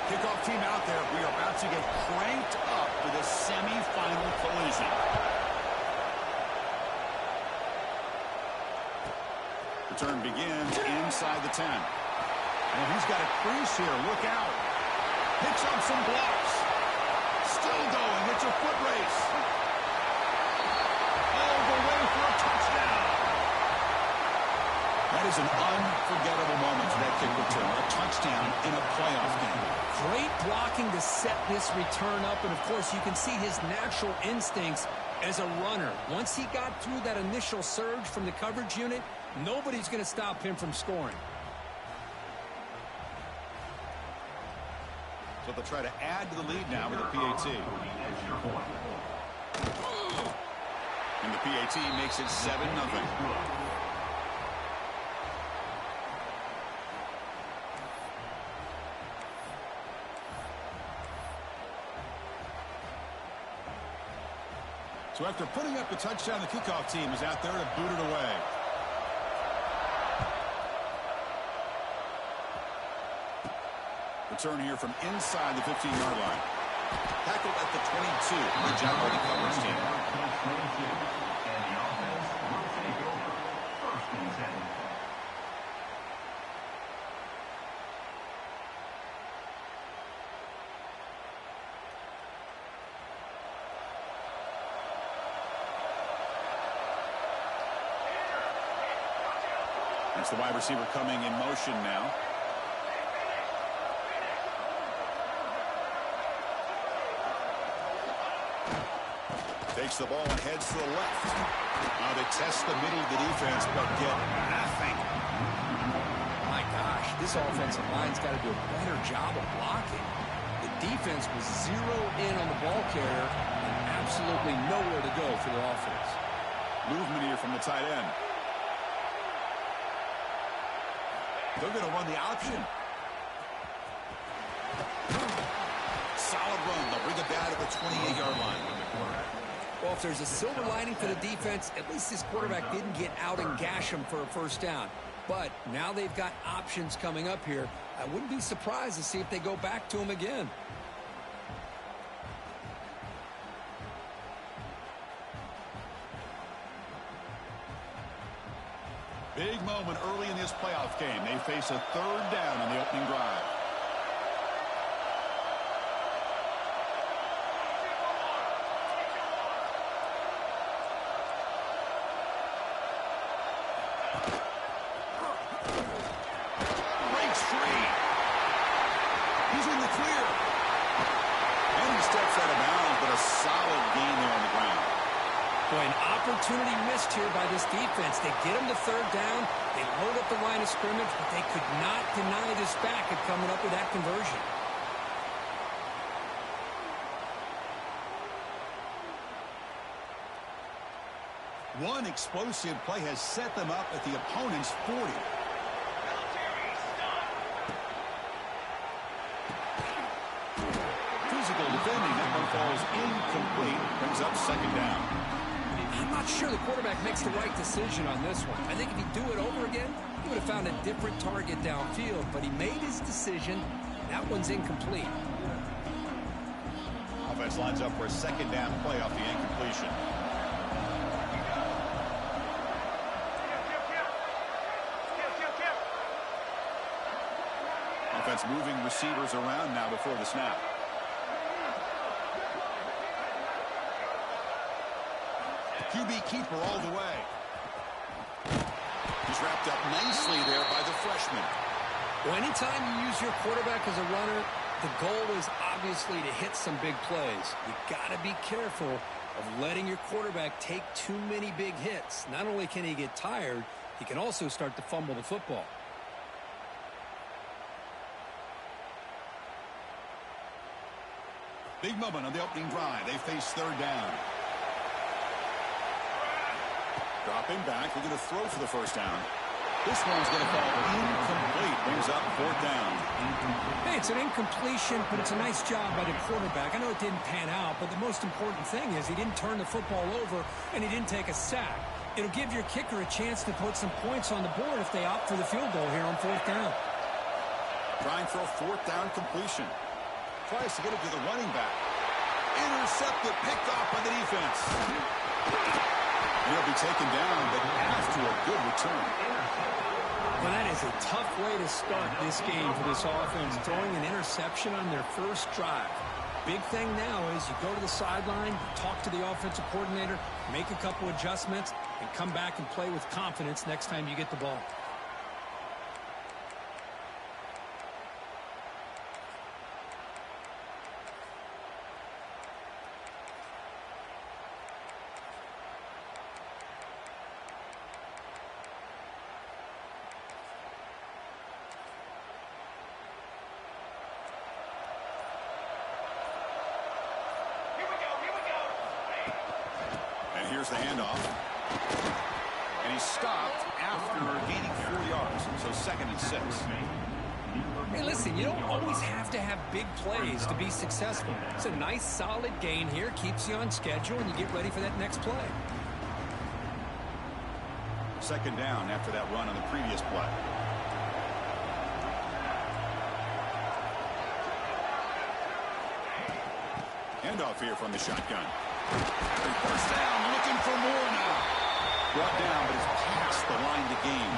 Kickoff team out there. We are about to get cranked up for the semifinal collision. Return begins inside the 10. And he's got a crease here. Look out. Picks up some blocks. Still going. It's a foot race. All the way for a touchdown. That is an unforgettable moment for that kick return. A touchdown in a playoff game. Great blocking to set this return up. And, of course, you can see his natural instincts as a runner. Once he got through that initial surge from the coverage unit, nobody's going to stop him from scoring. So they'll try to add to the lead now with a PAT. And the PAT makes it 7-0. So after putting up the touchdown, the kickoff team is out there to boot it away. Return here from inside the 15-yard line. Tackled at the 22. Good job by the coverage team. That's the wide receiver coming in motion now. Takes the ball and heads to the left. Now they test the middle of the defense, but get nothing. My gosh, this offensive line's got to do a better job of blocking. The defense was zero in on the ball carrier and absolutely nowhere to go for the offense. Movement here from the tight end. They're going to run the option. Solid run. They'll bring it down to the 28-yard line. Well, if there's a silver lining for the defense, at least this quarterback didn't get out and gash him for a first down. But now they've got options coming up here. I wouldn't be surprised to see if they go back to him again. Big moment early in this playoff game. They face a third down on the opening drive. Breaks free. He's in the clear. And he steps out of bounds, but a solid gain there on the ground. Boy, an opportunity missed here by this defense. They get him to third down. They load up the line of scrimmage, but they could not deny this back of coming up with that conversion. One explosive play has set them up at the opponent's 40. Physical defending. That one falls incomplete. Brings up second down. I'm not sure the quarterback makes the right decision on this one. I think if he'd do it over again, he would have found a different target downfield, but he made his decision. That one's incomplete. Offense lines up for a second down play off the incompletion. Offense moving receivers around now before the snap. QB keeper all the way. He's wrapped up nicely there by the freshman. Well, anytime you use your quarterback as a runner, the goal is obviously to hit some big plays. You got to be careful of letting your quarterback take too many big hits. Not only can he get tired, he can also start to fumble the football. Big moment on the opening drive. They face third down. Dropping back. They're going to throw for the first down. This one's going to fall incomplete. Brings up fourth down. Hey, it's an incompletion, but it's a nice job by the quarterback. I know it didn't pan out, but the most important thing is he didn't turn the football over and he didn't take a sack. It'll give your kicker a chance to put some points on the board if they opt for the field goal here on fourth down. Trying for a fourth down completion. tries to get it to the running back. Intercepted, picked off by the defense. He'll be taken down, but after a good return. Well, that is a tough way to start this game for this offense, throwing an interception on their first drive. Big thing now is you go to the sideline, talk to the offensive coordinator, make a couple adjustments, and come back and play with confidence next time you get the ball. Here's the handoff. And he's stopped after gaining 4 yards. So 2nd and 6. Hey, listen, you don't always have to have big plays to be successful. It's a nice, solid gain here. Keeps you on schedule, and you get ready for that next play. 2nd down after that run on the previous play. Handoff here from the shotgun. First down, looking for more now. Brought down, but it's past the line to gain.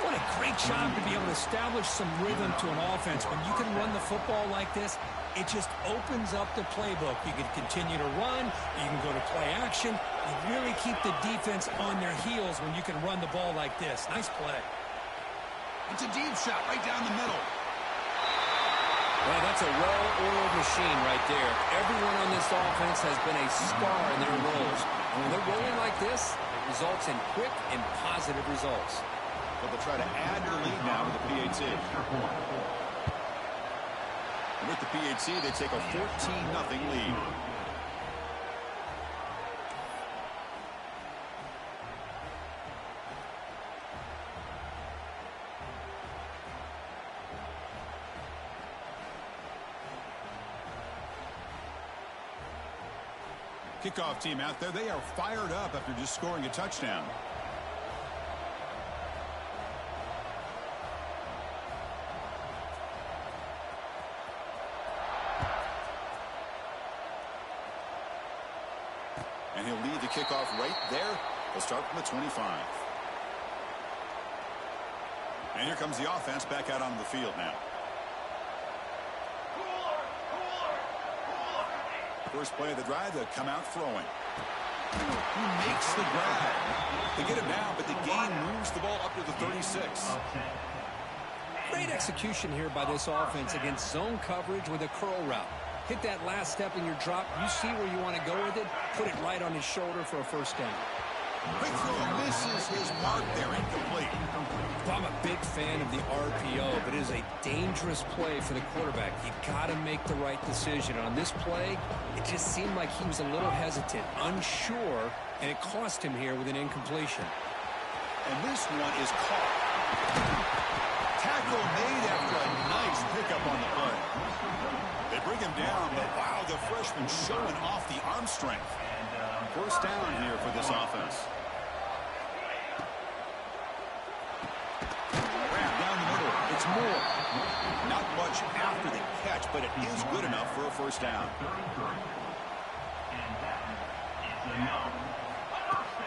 What a great job to be able to establish some rhythm to an offense. When you can run the football like this, it just opens up the playbook. You can continue to run. You can go to play action. You really keep the defense on their heels when you can run the ball like this. Nice play. It's a deep shot right down the middle. Well, that's a well-oiled machine right there. Everyone on this offense has been a star in their roles. And when they're rolling like this, it results in quick and positive results. But they'll try to add to the lead now with the PAT. And with the PAT, they take a 14-0 lead. Kickoff team out there. They are fired up after just scoring a touchdown. And he'll lead the kickoff right there. He'll start from the 25. And here comes the offense back out onto the field now. First play of the drive, they'll come out throwing. He makes the grab. They get him down, but the gain moves the ball up to the 36. Great execution here by this offense against zone coverage with a curl route. Hit that last step in your drop. You see where you want to go with it. Put it right on his shoulder for a first down. Quick throw misses his mark there, incomplete. Well, I'm a big fan of the RPO, but it is a dangerous play for the quarterback. You got to make the right decision. On this play, it just seemed like he was a little hesitant, unsure, and it cost him here with an incompletion. And this one is caught. Tackle made after a nice pickup on the play. They bring him down, but wow, the freshman showing off the arm strength. First down here for this offense. Grab down the middle. It's more. Not much after the catch, but it is good enough for a first down.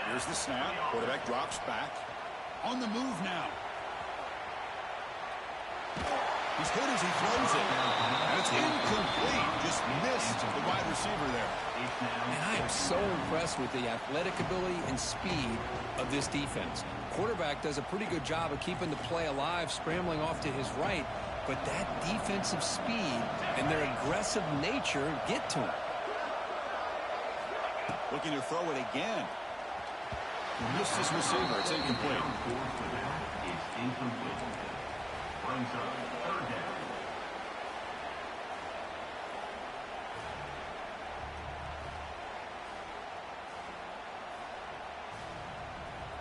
Here's the snap. Quarterback drops back. On the move now. He's hit as he throws it. And it's incomplete. Just missed the wide receiver there. And I am so impressed with the athletic ability and speed of this defense. Quarterback does a pretty good job of keeping the play alive, scrambling off to his right. But that defensive speed and their aggressive nature get to him. Looking to throw it again. Missed his receiver. It's incomplete. It's incomplete. Brings up third down.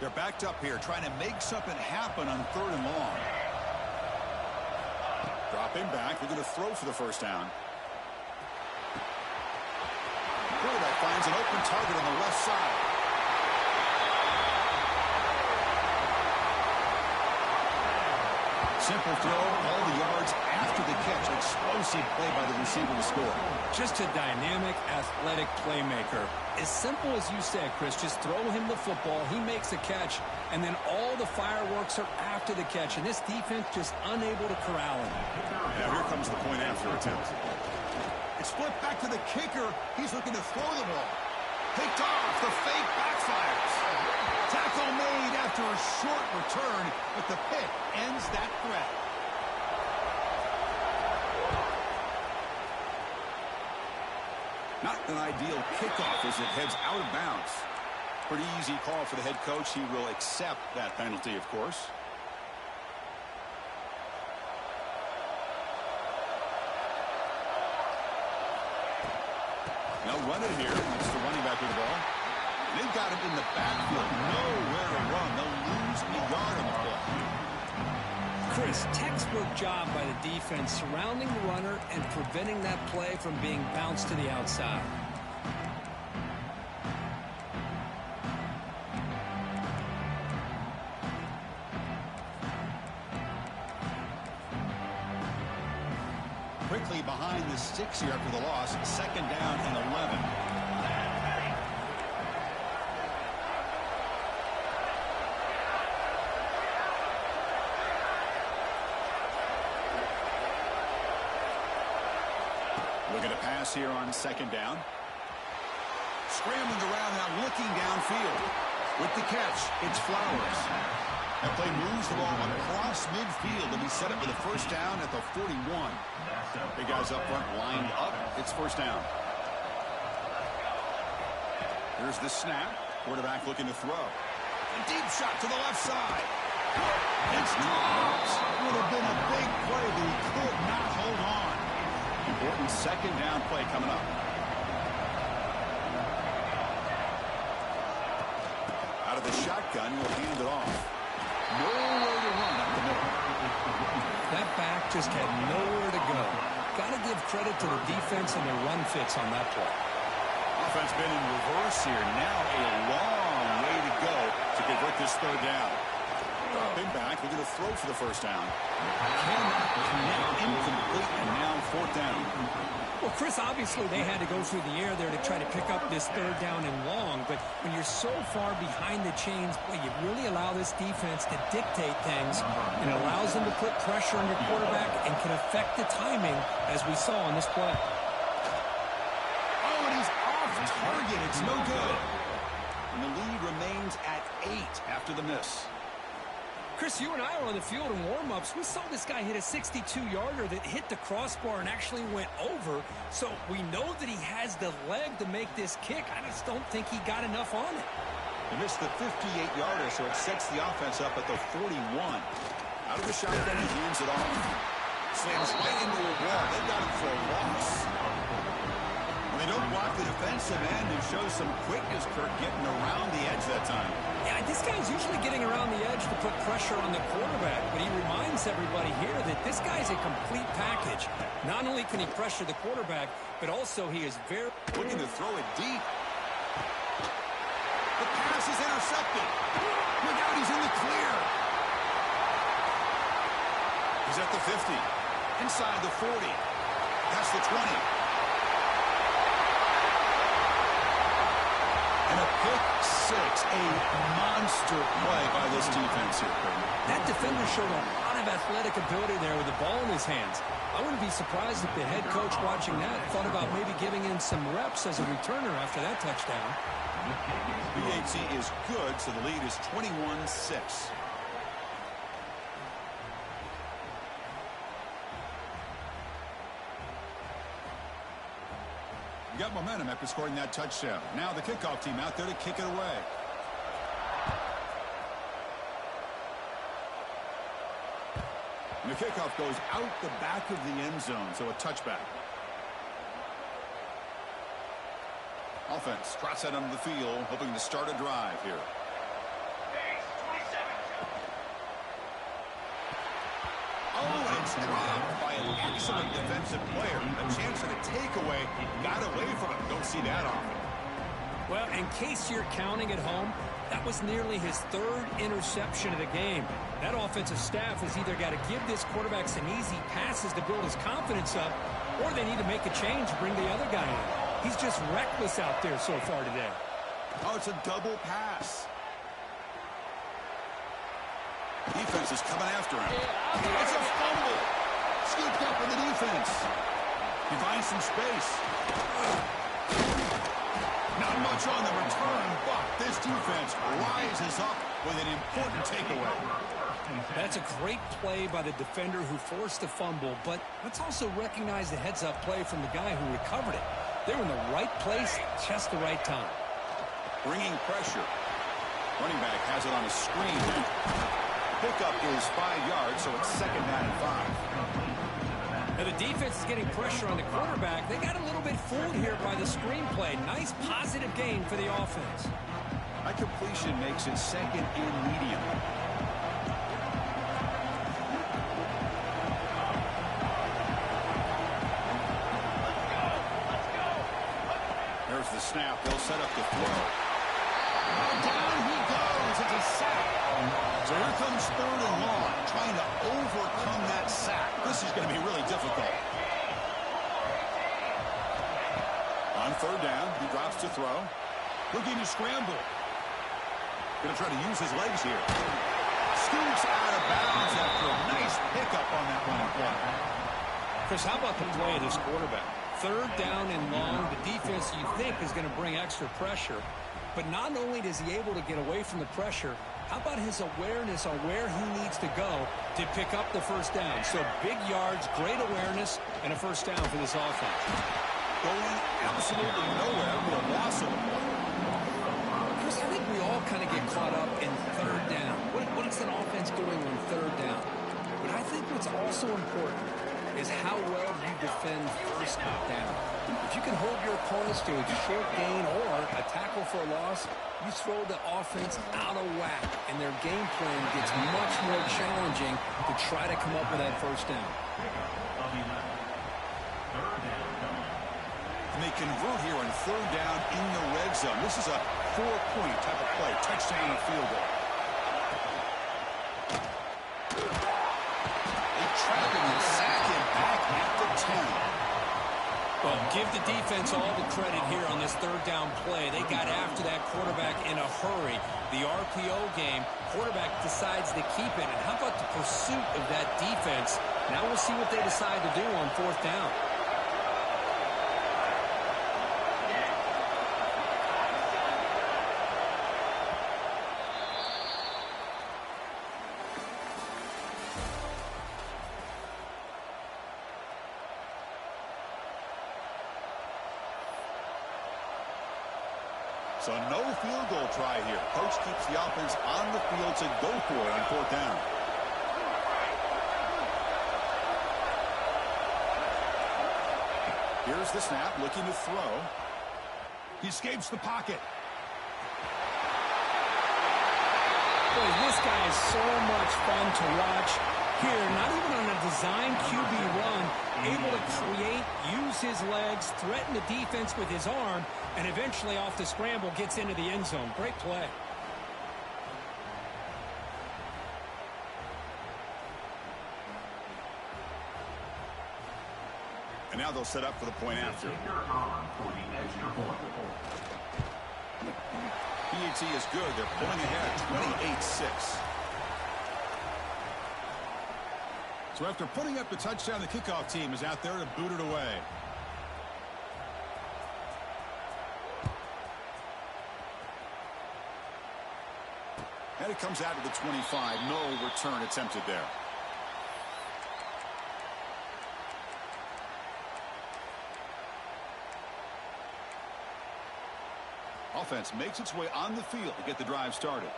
They're backed up here, trying to make something happen on 3rd and long. Drop him back. They're going to throw for the first down. Quarterback finds an open target on the left side. Simple throw, all the yards after the catch. Explosive. see play by the receiver to score? Just a dynamic, athletic playmaker. As simple as you said, Chris, just throw him the football, he makes a catch, and then all the fireworks are after the catch, and this defense just unable to corral him. Now here comes the point after attempt. It's flipped back to the kicker. He's looking to throw the ball. Picked off. The fake backfires. Tackle made after a short return, but the pick ends that threat. Not an ideal kickoff as it heads out of bounds. Pretty easy call for the head coach. He will accept that penalty, of course. Now run it here. It's the running back with the ball. They've got him in the backfield. Nowhere to run. They'll lose a yard on the play. Chris, textbook job by the defense surrounding the runner and preventing that play from being bounced to the outside. Quickly behind the 6 here after the loss. 2nd down and 11. Looking to pass here on 2nd down. Scrambling around now, looking downfield. With the catch, it's Flowers. That play moves the ball across midfield, and we set it for the 1st down at the 41. Big guys up front lined up. It's 1st down. Here's the snap. Quarterback looking to throw. A deep shot to the left side. It's dropped. Would have been a big play, but he could not hold on. Important 2nd down play coming up. Out of the shotgun, will hand it off. Nowhere to run up the middle. That back just had nowhere to go. Got to give credit to the defense and their run fits on that play. Offense been in reverse here. Now a long way to go to convert this 3rd down. Big back, looking to throw for the 1st down. Now incomplete, and now 4th down. Well, Chris, obviously they had to go through the air there to try to pick up this 3rd down and long, but when you're so far behind the chains, boy, you really allow this defense to dictate things, and it allows them to put pressure on your quarterback and can affect the timing, as we saw on this play. Oh, and he's off target. It's no good. And the lead remains at 8 after the miss. Chris, you and I were on the field in warm-ups. We saw this guy hit a 62-yarder that hit the crossbar and actually went over. So we know that he has the leg to make this kick. I just don't think he got enough on it. He missed the 58-yarder, so it sets the offense up at the 41. Out of the shotgun, he hands it off. Slams right into a wall. They've got him for a loss. When they don't block the defensive end, it shows some quickness, Kirk, getting around the edge that time. Yeah, this guy's usually getting around the edge to put pressure on the quarterback, but he reminds everybody here that this guy's a complete package. Not only can he pressure the quarterback, but also he is very... Looking to throw it deep. The pass is intercepted. Look out, he's in the clear. He's at the 50. Inside the 40. Past the 20. And a pick 6, a monster play by this defense here. That defender showed a lot of athletic ability there with the ball in his hands. I wouldn't be surprised if the head coach watching that thought about maybe giving him some reps as a returner after that touchdown. BAT is good, so the lead is 21-6. You got momentum after scoring that touchdown. Now the kickoff team out there to kick it away. And the kickoff goes out the back of the end zone, so a touchback. Offense trots that onto the field, hoping to start a drive here. Oh, and it's dropped by an excellent defensive player. A chance at a takeaway. Got away from it. Don't see that often. Well, in case you're counting at home, that was nearly his 3rd interception of the game. That offensive staff has either got to give this quarterback some easy passes to build his confidence up, Or they need to make a change and bring the other guy in. He's just reckless out there so far today. Oh, it's a double pass. Defense is coming after him. It's a fumble. Scooped up in the defense. He finds some space. Not much on the return, but this defense rises up with an important takeaway. That's a great play by the defender who forced the fumble, but let's also recognize the heads-up play from the guy who recovered it. They're in the right place, just the right time. Bringing pressure. Running back has it on a screen. Pickup is 5 yards, so it's 2nd down and 5. Now the defense is getting pressure on the quarterback. They got a little bit fooled here by the screenplay. Nice positive gain for the offense. That completion makes it 2nd and medium. There's the snap. They'll set up the throw. Down he goes. It's a sack. So here comes 3rd and long, trying to overcome that sack. This is going to be really difficult. On 3rd down, he drops to throw. Looking to scramble. Going to try to use his legs here. Scoots out of bounds after a nice pickup on that running play. Chris, how about the play of this quarterback? 3rd down and long. The defense, you think, is going to bring extra pressure. But not only is he able to get away from the pressure, how about his awareness on where he needs to go to pick up the 1st down? So big yards, great awareness, and a 1st down for this offense. Going absolutely nowhere with a loss of the ball. Chris, I think we all kind of get caught up in 3rd down. What is an offense doing on 3rd down? But I think what's also important is how well you defend 1st down. If you can hold your opponents to a short gain or a tackle for a loss, you throw the offense out of whack, and their game plan gets much more challenging to try to come up with that 1st down. And they convert here on 3rd down in the red zone. This is a 4-point type of play. Touchdown and field goal. They trap him and sack him back at the 10. Well, give the defense all the credit here on this 3rd down play. They got after that quarterback in a hurry. The RPO game, quarterback decides to keep it. And how about the pursuit of that defense? Now we'll see what they decide to do on 4th down. So no field goal try here. Coach keeps the offense on the field to go for it on 4th down. Here's the snap, looking to throw. He escapes the pocket. Boy, this guy is so much fun to watch. Here, not even on a design QB run, able to create, use his legs, threaten the defense with his arm, and eventually off the scramble gets into the end zone. Great play. And now they'll set up for the point after. PAT is good. They're pulling ahead 28-6. So after putting up the touchdown, the kickoff team is out there to boot it away. And it comes out to the 25. No return attempted there. Offense makes its way on the field to get the drive started.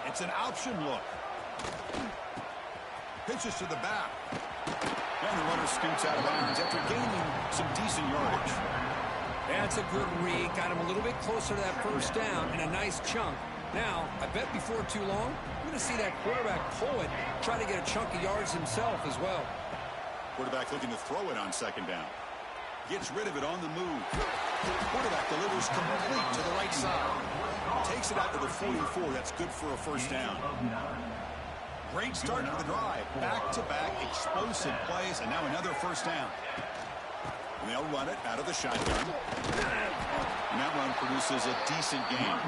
It's an option look. Pitches to the back. And the runner scoots out of bounds after gaining some decent yardage. That's a good read. Got him a little bit closer to that 1st down and a nice chunk. Now, I bet before too long, we're going to see that quarterback pull it, try to get a chunk of yards himself as well. Quarterback looking to throw it on 2nd down. Gets rid of it on the move. Quarterback delivers complete to the right side. Takes it out to the 44. That's good for a 1st down. Great start to the drive. Back-to-back explosive plays, and now another first down. And they'll run it out of the shotgun. And that run produces a decent gain.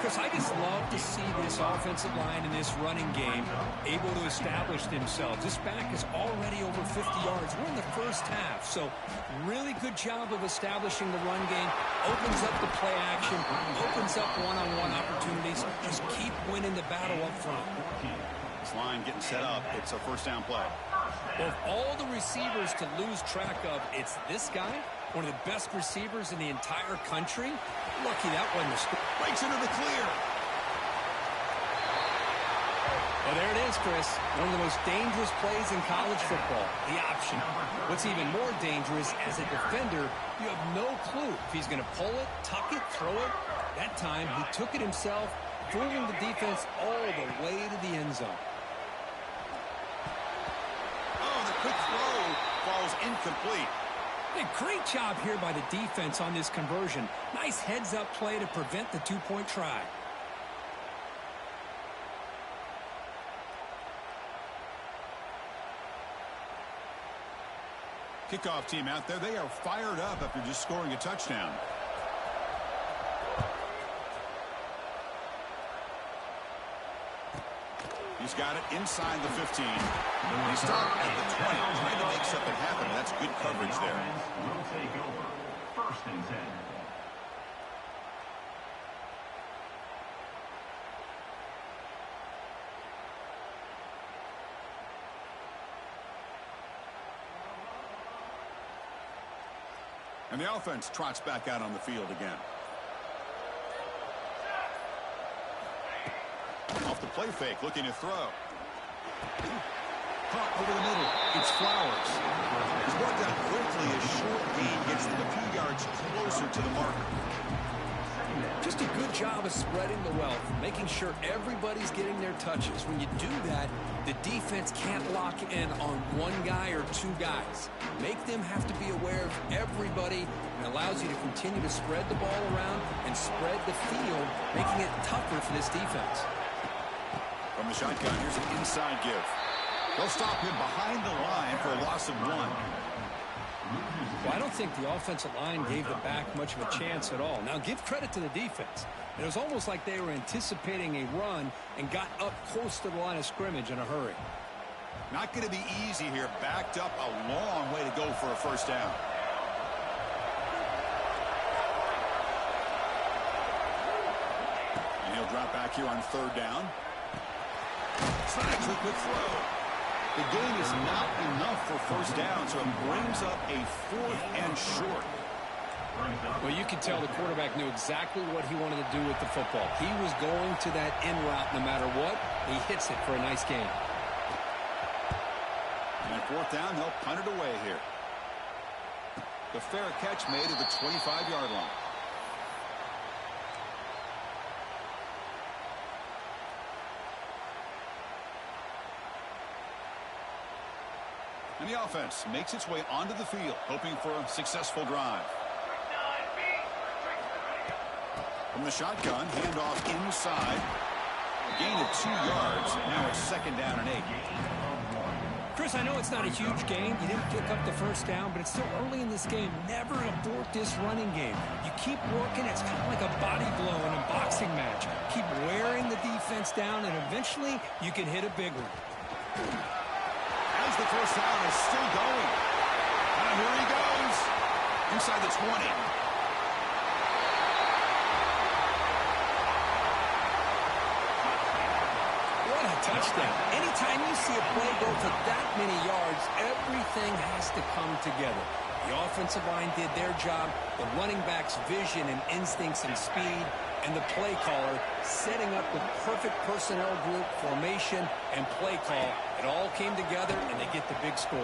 Chris, I just love to see this offensive line in this running game able to establish themselves. This back is already over 50 yards. We're in the first half, so really good job of establishing the run game. Opens up the play action, opens up one-on-one opportunities. Just keep winning the battle up front. This line getting set up. It's a first down play. Well, of all the receivers to lose track of, it's this guy, one of the best receivers in the entire country. Lucky that wasn't a score. Breaks into the clear. Well, there it is, Chris. One of the most dangerous plays in college football, the option. What's even more dangerous, as a defender, you have no clue if he's going to pull it, tuck it, throw it. That time, he took it himself, fooling the defense all the way to the end zone. Oh, the quick throw falls incomplete. A great job here by the defense on this conversion. Nice heads-up play to prevent the two-point try. Kickoff team out there. They are fired up after just scoring a touchdown. He's got it inside the 15. He stopped at the 20, trying to make something happen. That's good coverage there. Will take over. First and 10. And the offense trots back out on the field again. Off the play fake, looking to throw. Caught over the middle. It's Flowers. He's brought down quickly. A short gain gets them a few yards closer to the marker. Just a good job of spreading the wealth, making sure everybody's getting their touches. When you do that, the defense can't lock in on one guy or two guys. Make them have to be aware of everybody, and allows you to continue to spread the ball around and spread the field, making it tougher for this defense. From the shotgun, here's an inside give. They'll stop him behind the line for a loss of 1. Well, I don't think the offensive line gave the back much of a chance at all. Now, give credit to the defense. It was almost like they were anticipating a run and got up close to the line of scrimmage in a hurry. Not going to be easy here. Backed up a long way to go for a first down. And he'll drop back here on third down. Snags the quick throw. The gain is not enough for first down, so it brings up a 4th and short. Well, you could tell the quarterback knew exactly what he wanted to do with the football. He was going to that in route no matter what. He hits it for a nice gain. And 4th down, they'll punt it away here. The fair catch made at the 25-yard line. And the offense makes its way onto the field, hoping for a successful drive. From the shotgun, handoff inside. A gain of 2 yards. Now it's 2nd down and 8. Chris, I know it's not a huge gain. You didn't pick up the first down, but it's still early in this game. Never abort this running game. You keep working. It's kind of like a body blow in a boxing match. Keep wearing the defense down, and eventually you can hit a big one. As the first down is still going. And here he goes. Inside the 20. Touchdown. Anytime you see a play go for that many yards, everything has to come together. The offensive line did their job, the running back's vision and instincts and speed, and the play caller setting up the perfect personnel group, formation, and play call. It all came together, and they get the big score.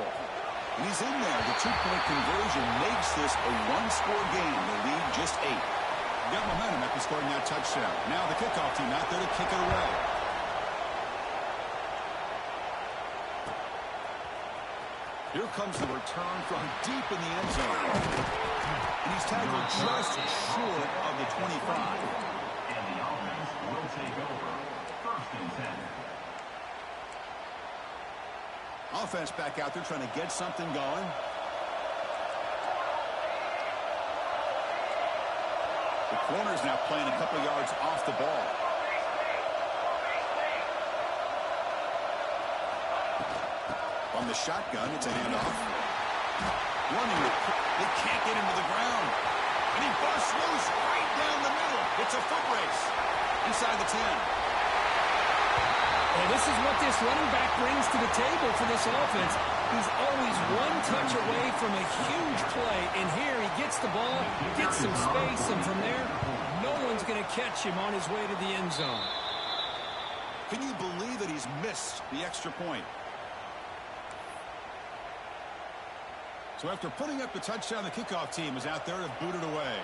And he's in there. The 2-point conversion makes this a 1-score game. The lead just 8. Got momentum after scoring that touchdown. Now the kickoff team out there to kick it away. Here comes the return from deep in the end zone. And he's tackled just short of the 25. And the offense will take over. 1st and 10. Offense back out there trying to get something going. The corner's now playing a couple yards off the ball. On the shotgun, it's a handoff. Running, they can't get him to the ground. And he busts loose right down the middle. It's a foot race inside the 10. Well, this is what this running back brings to the table for this offense. He's always one touch away from a huge play. And here he gets the ball, gets some space, and from there, no one's going to catch him on his way to the end zone. Can you believe that he's missed the extra point? So after putting up the touchdown, the kickoff team is out there to boot it away.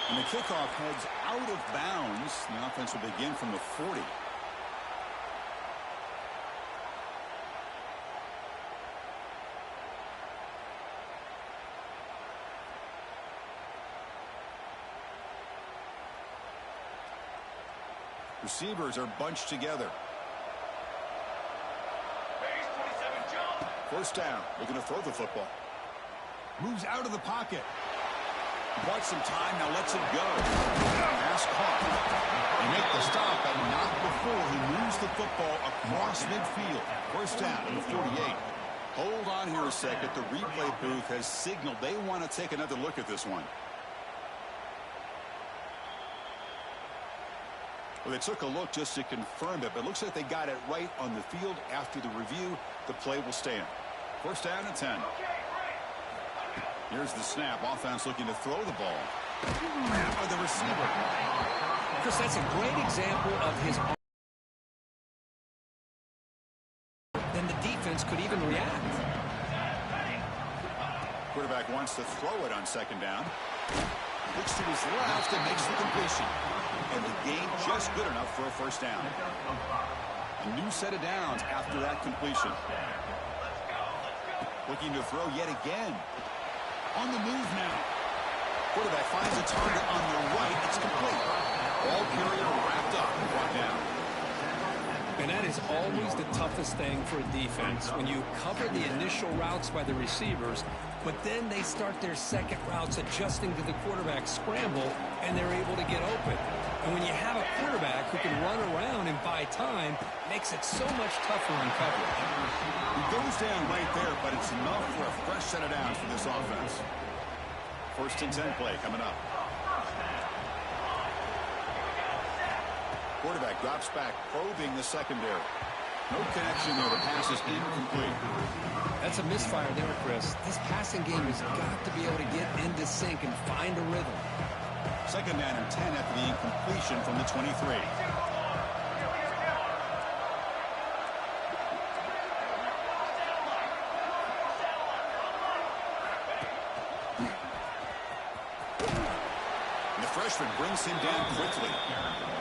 And the kickoff heads out of bounds. The offense will begin from the 40. Receivers are bunched together. First down. Looking to throw the football. Moves out of the pocket. Bought some time, now lets it go. Pass caught. They make the stop, but not before he moves the football across midfield. First down at the 48. Hold on here a second. The replay booth has signaled they want to take another look at this one. Well, they took a look just to confirm it, but it looks like they got it right on the field. After the review, the play will stand. First down and 10. Here's the snap. Offense looking to throw the ball. By the receiver. Chris, that's a great example of his arm. Then the defense could even react. Quarterback wants to throw it on second down. Looks to his left and makes the completion. And the gain just good enough for a first down. A new set of downs after that completion. Looking to throw yet again. On the move now. Quarterback finds a target on the right. It's complete. Ball carrier wrapped up and brought down. And that is always the toughest thing for a defense. When you cover the initial routes by the receivers, but then they start their second routes adjusting to the quarterback's scramble, and they're able to get open. And when you have a quarterback who can run around and buy time, it makes it so much tougher on coverage. He goes down right there, but it's enough for a fresh set of downs for this offense. First and 10 play coming up. Quarterback drops back, probing the secondary. No connection there. The pass is incomplete. That's a misfire there, Chris. This passing game has got to be able to get into sync and find a rhythm. Second down and 10 after the incompletion from the 23. And the freshman brings him down quickly.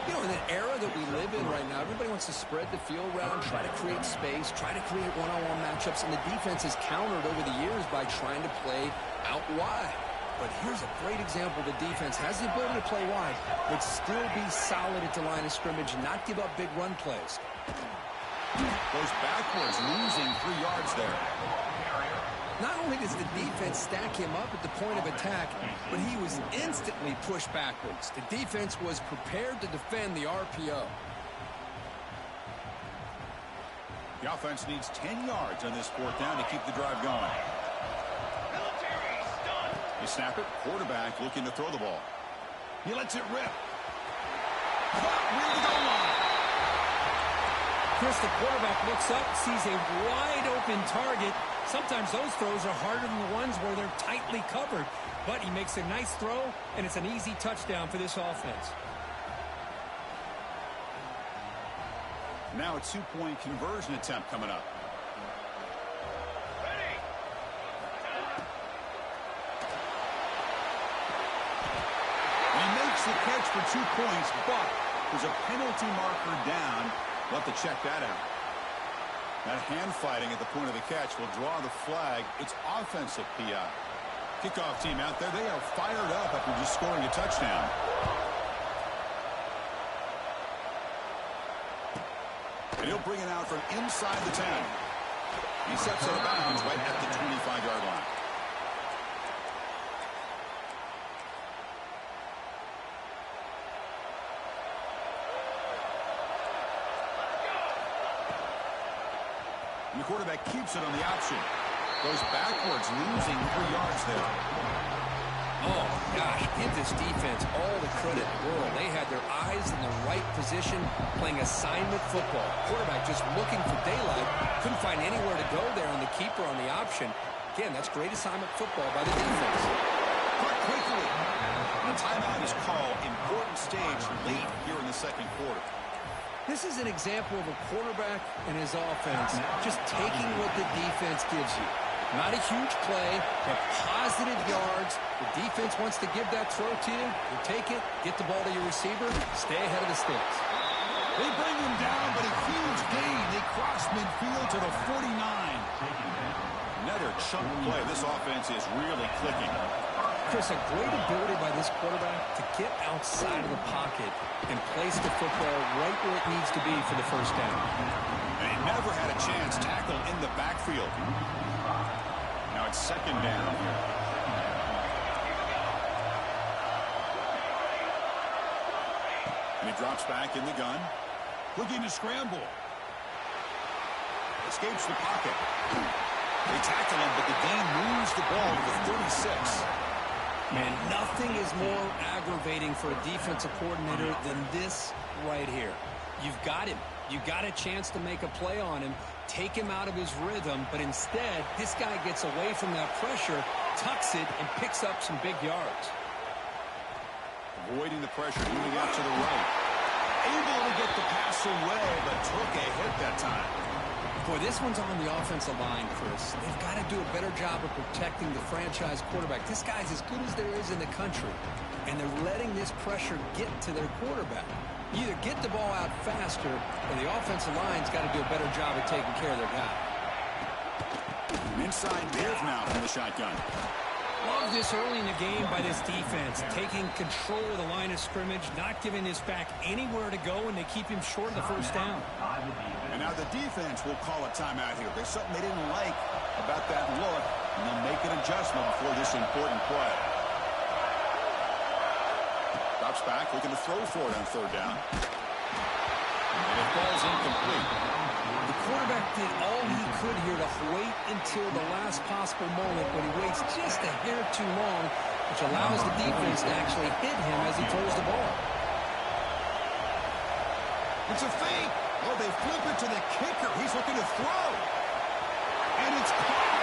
You know, in the era that we live in right now, everybody wants to spread the field around, try to create space, try to create one-on-one matchups, and the defense has countered over the years by trying to play out wide. But here's a great example. The defense has the ability to play wide, but still be solid at the line of scrimmage and not give up big run plays. Goes backwards, losing 3 yards there. Not only does the defense stack him up at the point of attack, but he was instantly pushed backwards. The defense was prepared to defend the RPO. The offense needs 10 yards on this fourth down to keep the drive going. They snap it. Quarterback looking to throw the ball. He lets it rip. Caught near the goal line. Chris, the quarterback looks up, sees a wide-open target. Sometimes those throws are harder than the ones where they're tightly covered. But he makes a nice throw, and it's an easy touchdown for this offense. Now a two-point conversion attempt coming up. He makes the catch for 2 points, but there's a penalty marker down. We'll have to check that out. That hand fighting at the point of the catch will draw the flag. It's offensive PI. Kickoff team out there, they are fired up after just scoring a touchdown. And he'll bring it out from inside the 10. He steps out of bounds right at the 25-yard line. And the quarterback keeps it on the option. Goes backwards, losing 3 yards there. Oh, gosh, give this defense all the credit in the world. They had their eyes in the right position, playing assignment football. Quarterback just looking for daylight. Couldn't find anywhere to go there on the keeper on the option. Again, that's great assignment football by the defense. Caught quickly. A timeout is called. Important stage late here in the second quarter. This is an example of a quarterback and his offense just taking what the defense gives you. Not a huge play, but positive yards. The defense wants to give that throw to you. You take it, get the ball to your receiver, stay ahead of the sticks. They bring him down, but a huge gain. They cross midfield to the 49. Another chunk play. This offense is really clicking. Chris, a great ability by this quarterback to get outside of the pocket and place the football right where it needs to be for the first down. And he never had a chance tackled in the backfield. Now it's second down here. And he drops back in the gun. Looking to scramble. Escapes the pocket. They tackle him, but the gain moves the ball to the 36. Man, nothing is more aggravating for a defensive coordinator than this right here. You've got him. You got a chance to make a play on him, take him out of his rhythm, but instead, this guy gets away from that pressure, tucks it, and picks up some big yards. Avoiding the pressure, moving out to the right. Able to get the pass away, but took a hit that time. Boy, this one's on the offensive line, Chris. They've got to do a better job of protecting the franchise quarterback. This guy's as good as there is in the country, and they're letting this pressure get to their quarterback. You either get the ball out faster, or the offensive line's got to do a better job of taking care of their guy. An inside move now from the shotgun. Love this early in the game by this defense, taking control of the line of scrimmage, not giving this back anywhere to go, and they keep him short of the first down. And now the defense will call a timeout here. There's something they didn't like about that look, and they'll make an adjustment before this important play. Drops back, looking to throw for it on third down. And it falls incomplete. The quarterback did all he could here to wait until the last possible moment, but he waits just a hair too long, which allows the defense to actually hit him as he throws the ball. It's a fake. Oh, they flip it to the kicker. He's looking to throw. And it's caught.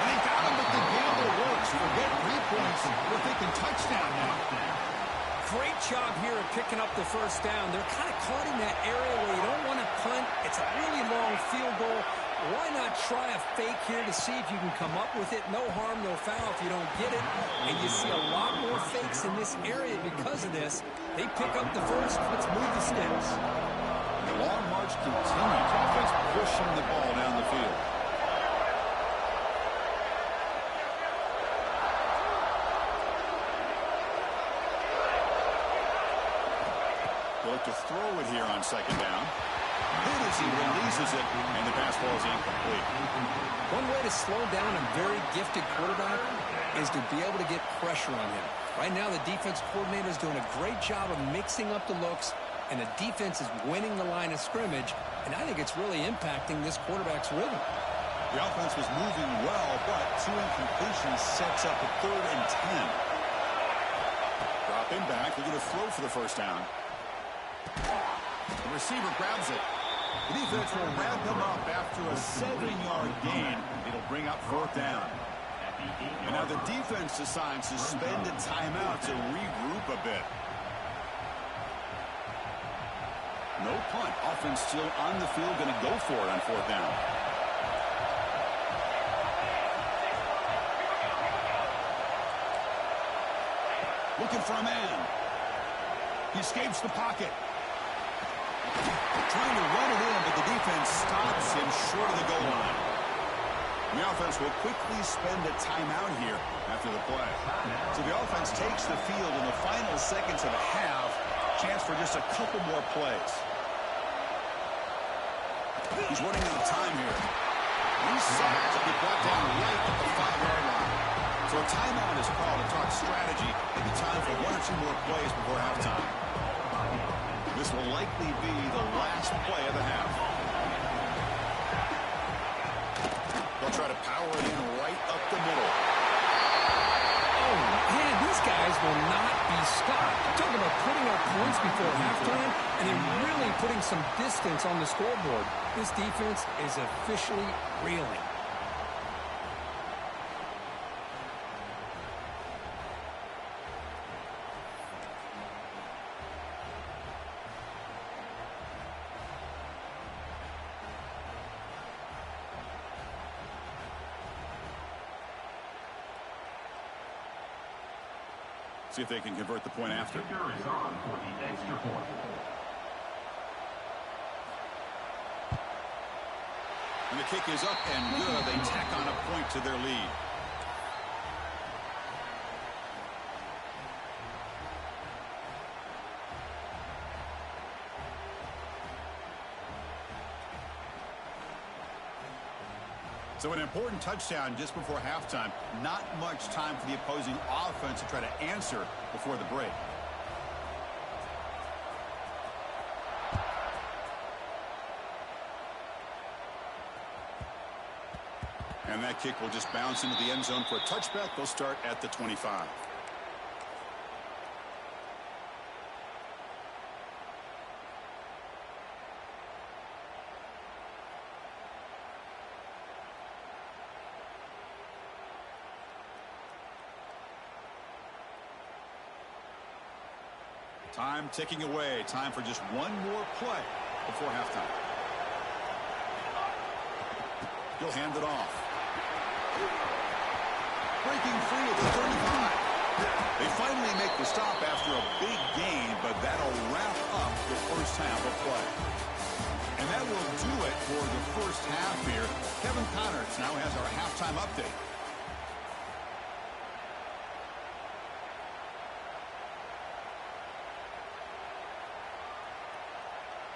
And they got him, but the gamble works. Forget 3 points. We're thinking touchdown now. Great job here at picking up the first down. They're kind of caught in that area where you don't want to punt. It's a really long field goal. Why not try a fake here to see if you can come up with it? No harm, no foul if you don't get it. And you see a lot more fakes in this area because of this. They pick up the first. Let's move the sticks. The long march continues. Offense pushing the ball down the field. They look to throw it here on second down. Hit as he releases it, and the pass falls incomplete. One way to slow down a very gifted quarterback is to be able to get pressure on him. Right now, the defense coordinator is doing a great job of mixing up the looks, and the defense is winning the line of scrimmage, and I think it's really impacting this quarterback's rhythm. The offense was moving well, but 2 incompletions sets up a 3rd and 10. Drop in back, looking to throw for the first down. The receiver grabs it. The defense will wrap him up after a 7-yard gain. It'll bring up 4th down. And now the defense decides to spend a timeout to regroup a bit. No punt. Offense still on the field, going to go for it on 4th down. Looking for a man. He escapes the pocket. Trying to run it in, but the defense stops him short of the goal line. The offense will quickly spend a timeout here after the play. So the offense takes the field in the final seconds of the half. Chance for just a couple more plays. He's running out of time here. He's sacked to be brought down right at the 5-yard line. So a timeout is called to talk strategy and the time for 1 or 2 more plays before halftime. This will likely be the last play of the half. They'll try to power it in right up the middle. Oh, man, these guys will not be stopped. Talk about putting up points before halftime and then really putting some distance on the scoreboard. This defense is officially reeling. See if they can convert the point after. Kicker is on for the extra point. And the kick is up and good. They tack on a point to their lead. So an important touchdown just before halftime. Not much time for the opposing offense to try to answer before the break. And that kick will just bounce into the end zone for a touchback. They'll start at the 25. Time ticking away. Time for just one more play before halftime. He'll hand it off. Breaking free at the 35. They finally make the stop after a big gain, but that'll wrap up the first half of play. And that will do it for the first half here. Kevin Connors now has our halftime update.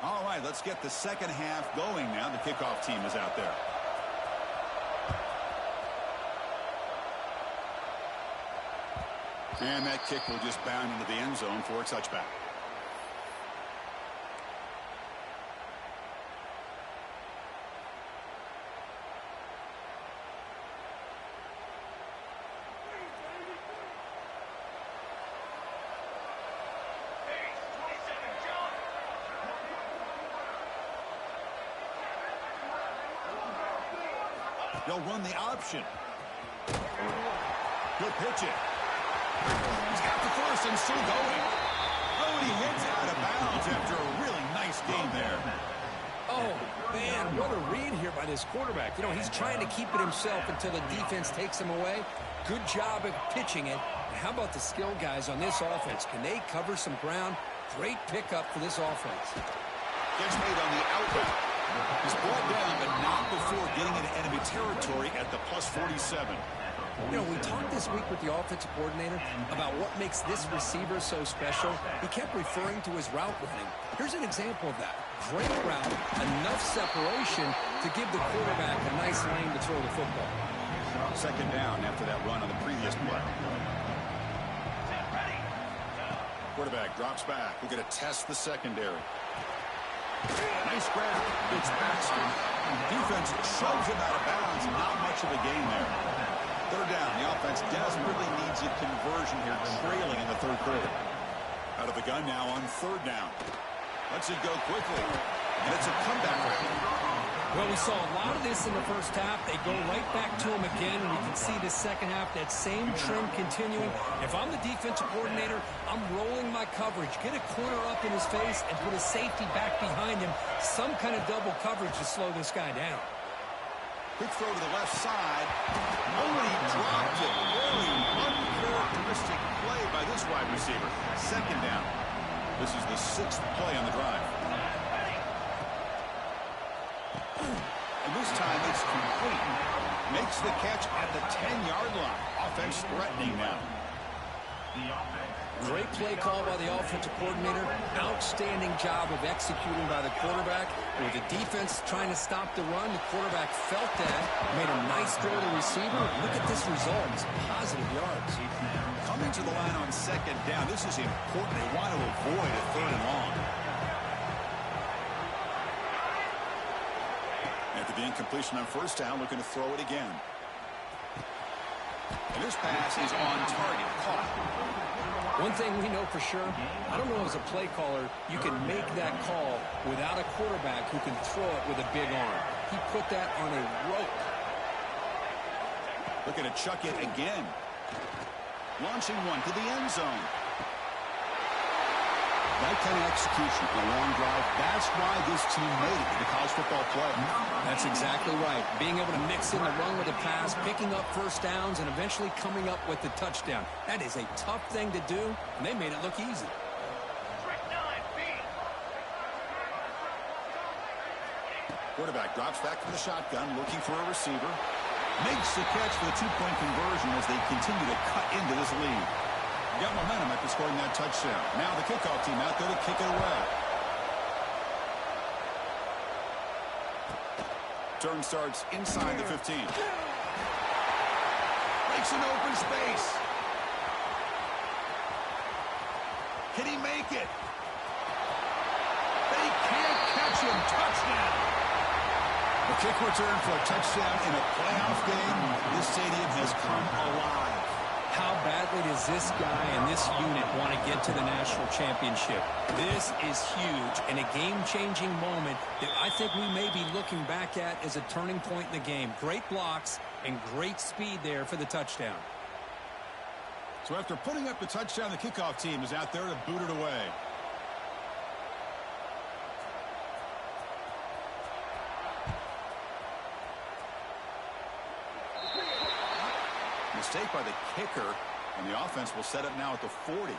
All right, let's get the second half going now. The kickoff team is out there. And that kick will just bound into the end zone for a touchback. They'll run the option. He'll pitch it. He's got the first and still going. Oh, and he hits out of bounds after a really nice game there. Oh, man, what a read here by this quarterback. You know, he's trying to keep it himself until the defense takes him away. Good job of pitching it. And how about the skill guys on this offense? Can they cover some ground? Great pickup for this offense. Gets made on the outlet. He's brought down, but not before getting into enemy territory at the plus 47. You know, we talked this week with the offensive coordinator about what makes this receiver so special. He kept referring to his route running. Here's an example of that. Great route, enough separation to give the quarterback a nice lane to throw the football. Second down after that run on the previous play. Quarterback drops back. We're going to test the secondary. Nice grab. It's Baxter. Defense shoves him out of bounds. Not much of a gain there. Third down. The offense desperately needs a conversion here, trailing in the third quarter. Out of the gun now on third down. Lets it go quickly. And it's a comeback. Well, we saw a lot of this in the first half. They go right back to him again, and we can see the second half, that same trend continuing. If I'm the defensive coordinator, I'm rolling my coverage. Get a corner up in his face and put a safety back behind him. Some kind of double coverage to slow this guy down. Quick throw to the left side. Nobody dropped it. Very uncharacteristic play by this wide receiver. Second down. This is the 6th play on the drive. And this time it's complete. Makes the catch at the 10-yard line. Offense threatening now. The offense Great play call by the offensive coordinator. Outstanding job of executing by the quarterback. With the defense trying to stop the run, the quarterback felt that, made a nice throw to the receiver. Look at this result. It's positive yards. Coming to the line on second down. This is important. They want to avoid a third and long. After the incompletion on first down, looking to throw it again. And this pass is on target. Caught. One thing we know for sure, I don't know as a play caller, you can make that call without a quarterback who can throw it with a big arm. He put that on a rope. Looking to chuck it again. Launching one to the end zone. That kind of execution on a long drive, that's why this team made it to the college football playoff. That's exactly right. Being able to mix in the run with the pass, picking up first downs, and eventually coming up with the touchdown. That is a tough thing to do, and they made it look easy. Quarterback drops back from the shotgun, looking for a receiver. Makes the catch for the two-point conversion as they continue to cut into this lead. Got momentum after scoring that touchdown. Now the kickoff team out there to kick it away. Turn starts inside the 15. Makes an open space. Can he make it? They can't catch him. Touchdown. A kick return for a touchdown in a playoff game. This stadium has come alive. How badly does this guy and this unit want to get to the national championship? This is huge and a game-changing moment that I think we may be looking back at as a turning point in the game. Great blocks and great speed there for the touchdown. So after putting up the touchdown, the kickoff team is out there to boot it away. Mistake by the kicker, and the offense will set up now at the 40.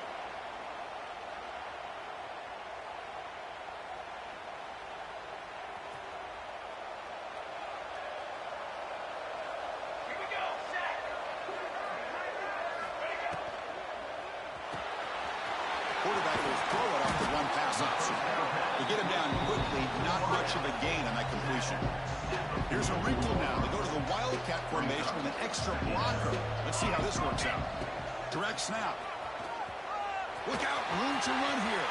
Quarterback will throw it off the one pass option. To get him down quickly, not much of a gain on that completion. Here's a wrinkle now. They go to the Wildcat formation with an extra blocker. Let's see how this works out. Direct snap. Look out, room to run here.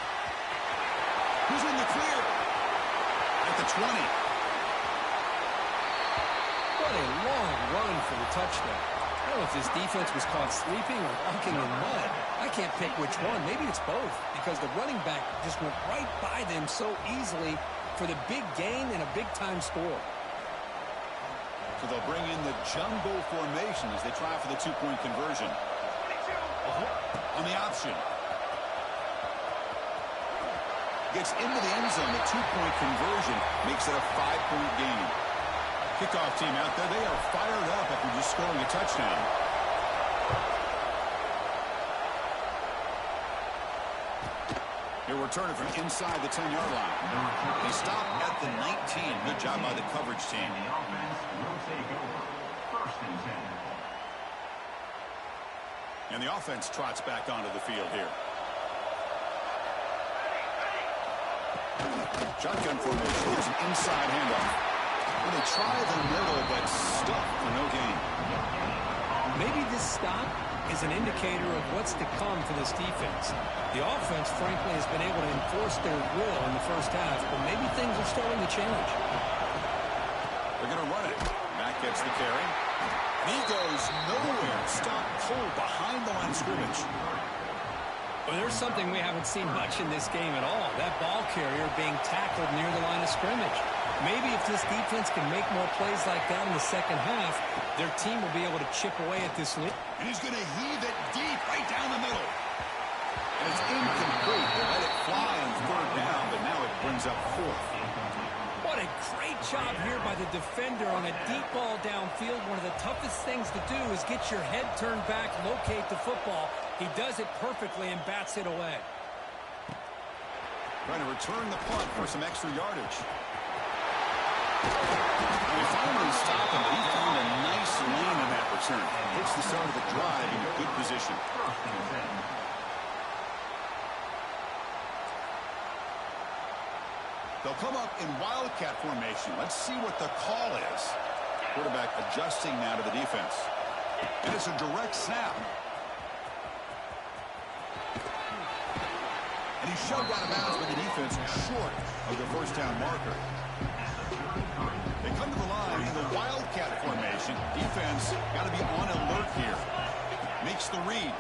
Who's in the clear? At the 20. What a long run for the touchdown. I don't know if this defense was caught sleeping or walking in mud. I can't pick which one. Maybe it's both, because the running back just went right by them so easily for the big gain and a big-time score. So they'll bring in the jumbo formation as they try for the two-point conversion. On the option. Gets into the end zone. The two-point conversion makes it a 5-point gain. Kickoff team out there, they are fired up after just scoring a touchdown. They'll return it from inside the 10-yard line. They stop at the 19. Good job by the coverage team. And the offense trots back onto the field here. Shotgun formation. Here's an inside handoff. Well, they try the middle, but stuck for no gain. Maybe this stop is an indicator of what's to come for this defense. The offense, frankly, has been able to enforce their will in the first half, but maybe things are starting to change. They're going to run it. Mack gets the carry. And he goes nowhere. Stop cold behind the line of scrimmage. Well, there's something we haven't seen much in this game at all. That ball carrier being tackled near the line of scrimmage. Maybe if this defense can make more plays like that in the second half, their team will be able to chip away at this lead. And he's going to heave it deep right down the middle. And it's incomplete. They let it fly on third down, but now it brings up fourth. What a great job here by the defender on a deep ball downfield. One of the toughest things to do is get your head turned back, locate the football. He does it perfectly and bats it away. Trying to return the punt for some extra yardage. And we finally stopped him, but he found a nice lane in that return. Puts the start of the drive in a good position. They'll come up in wildcat formation. Let's see what the call is. Quarterback adjusting now to the defense. And it's a direct snap. And he's shoved out of bounds by the defense short of the first down marker. They come to the line in the wildcat formation. Defense got to be on alert here. Makes the read.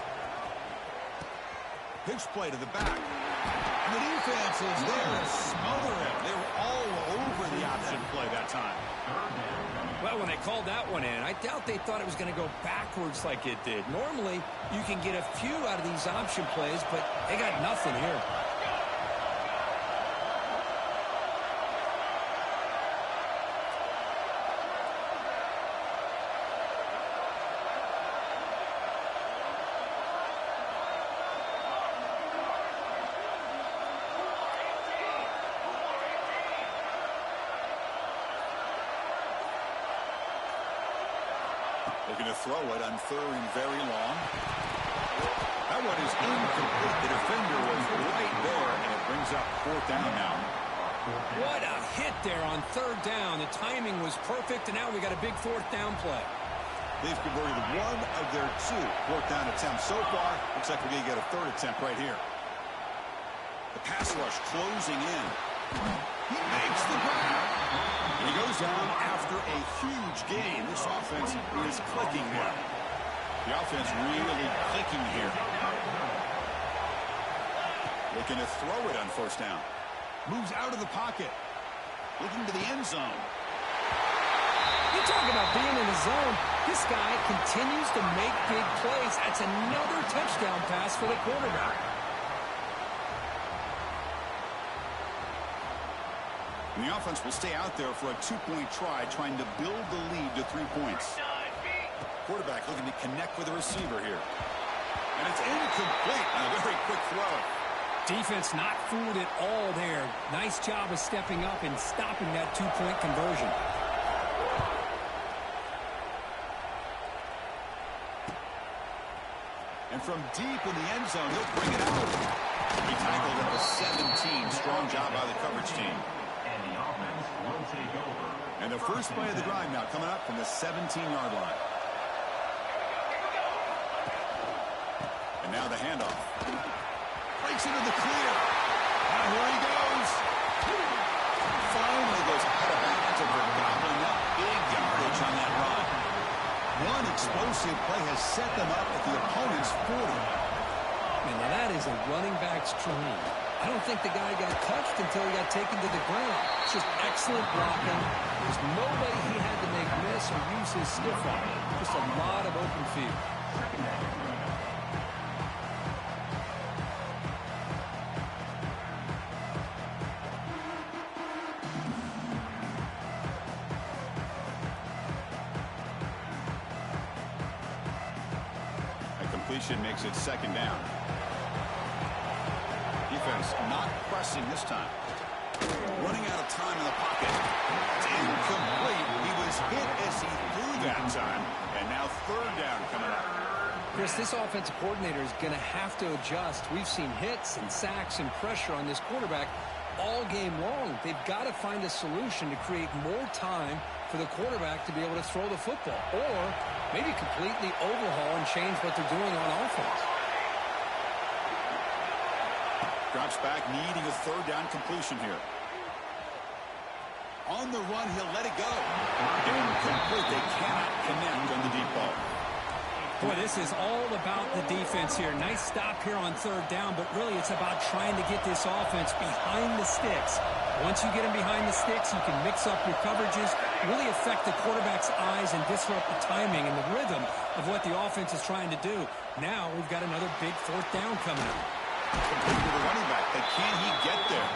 Pitch play to the back. And the defense is there to smother him. They were all over the option play that time. Well, when they called that one in, I doubt they thought it was going to go backwards like it did. Normally, you can get a few out of these option plays, but they got nothing here. Looking to throw it on third and very long. That one is incomplete. The defender was right there, and it brings up fourth down now. What a hit there on third down. The timing was perfect, and now we got a big fourth down play. They've converted one of their two fourth down attempts so far. Looks like we're going to get a third attempt right here. The pass rush closing in. He makes the grab. And he goes down after a huge gain. This offense is clicking here. The offense really clicking here. Looking to throw it on first down. Moves out of the pocket. Looking to the end zone. You talk about being in the zone. This guy continues to make big plays. That's another touchdown pass for the quarterback. And the offense will stay out there for a two-point try, trying to build the lead to 3 points. Quarterback looking to connect with the receiver here. And it's incomplete on a very quick throw. Defense not fooled at all there. Nice job of stepping up and stopping that two-point conversion. And from deep in the end zone, he'll bring it out. He tackled at the 17. Strong job by the coverage team. And the offense will take over. And the first play of the drive now coming up from the 17-yard line. And now the handoff. Breaks into the clear. And here he goes. Finally goes out of bounds after gobbling up big yardage on that run. One explosive play has set them up at the opponent's 40. Man, now that is a running back's dream. I don't think the guy got touched until he got taken to the ground. It's just excellent blocking. There's nobody he had to make miss or use his stiff on. Just a lot of open field. Makes it second down. Defense not pressing this time. Running out of time in the pocket. It's incomplete. He was hit as he threw that time. And now third down coming up. Chris, this offensive coordinator is going to have to adjust. We've seen hits and sacks and pressure on this quarterback all game long. They've got to find a solution to create more time for the quarterback to be able to throw the football, or maybe completely overhaul and change what they're doing on offense. Drops back, needing a third down completion here. On the run, he'll let it go. Incomplete. They cannot connect on the deep ball. Boy, this is all about the defense here. Nice stop here on third down, but really it's about trying to get this offense behind the sticks. Once you get them behind the sticks, you can mix up your coverages, really affect the quarterback's eyes and disrupt the timing and the rhythm of what the offense is trying to do. Now we've got another big fourth down coming up. Complete to the running back, but can he get there?